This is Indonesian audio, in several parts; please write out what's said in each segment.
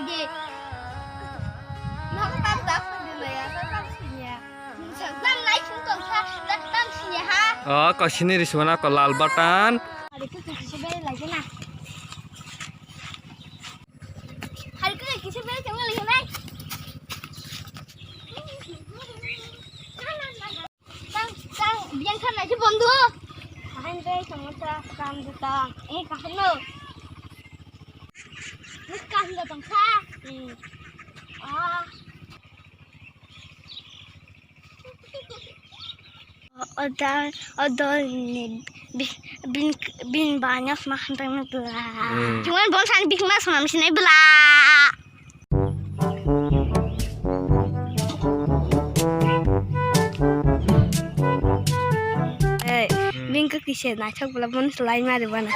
de. Nó có tam tác gì này à? Tam gì nhỉ? Tam này chúng tôi sa tam gì nhỉ ha? Ko sini riswana ko lal button. Hari itu kisah bela lagi na. Hari itu kisah bela jangan lagi na. Tang, biar kan aja bondu. Kahan deh, sama kam jutang. Kahan lo. Nih kahan lo tang sa. Odol ni bin banyak makan pengen belah. Cuman bangsa bin mas sama mesin belah. Bin ke kisah nak cak belah pun selain mana mana.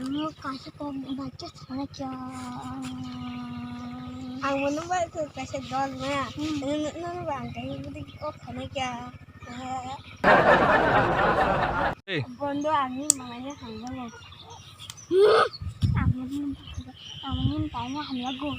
Anu kasih kau baca saja. Ang mana baca kasih dol mana? Nunu bangkai itu kau kena kya? Bondo ani makanya hamil. Amin tanya hamil go.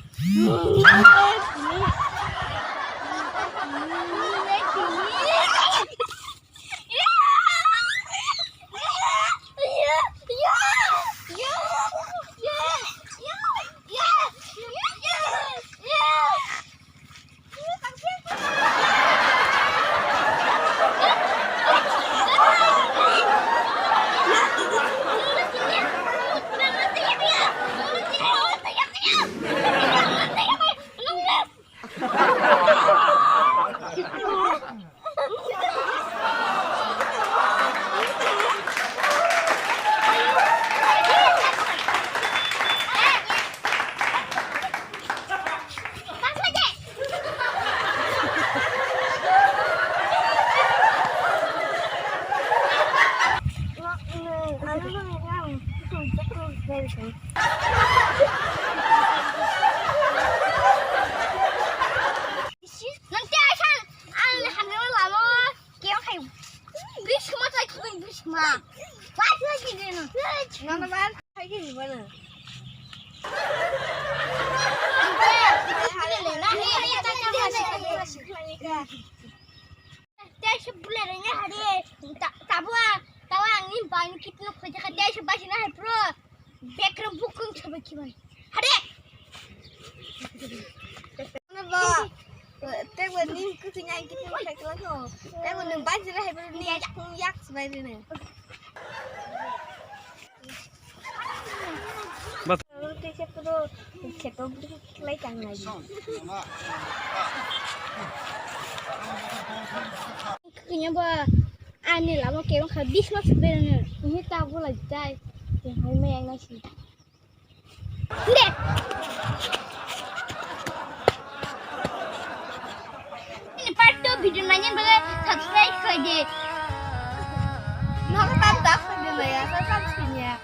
Nanti akan hamil lama kaya kayak bisma lagi bisma pasti lagi deh nggak apa lagi gimana dia sebulannya hari tahu angin banyak kita nak kerja dia sebasi nah bro background bukan coba gimana hari kenapa Teh bening kucingnya kita pakai kelas Teh bening baju lah bening yak sebenarnya. Kalau teh siapa beli kelai jangan lagi. Kayaknya bah aneh lah mau kayak habis mas sebenarnya. Ini tahu lagi cai. Yang hari yang nasi. Dek. Video nanya boleh subscribe saja. Nah, tanda video ya, subscribe-nya.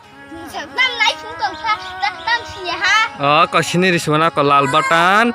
Subscribe like untuk saya, subscribe-nya ha. Ko sini riswana ko lal button.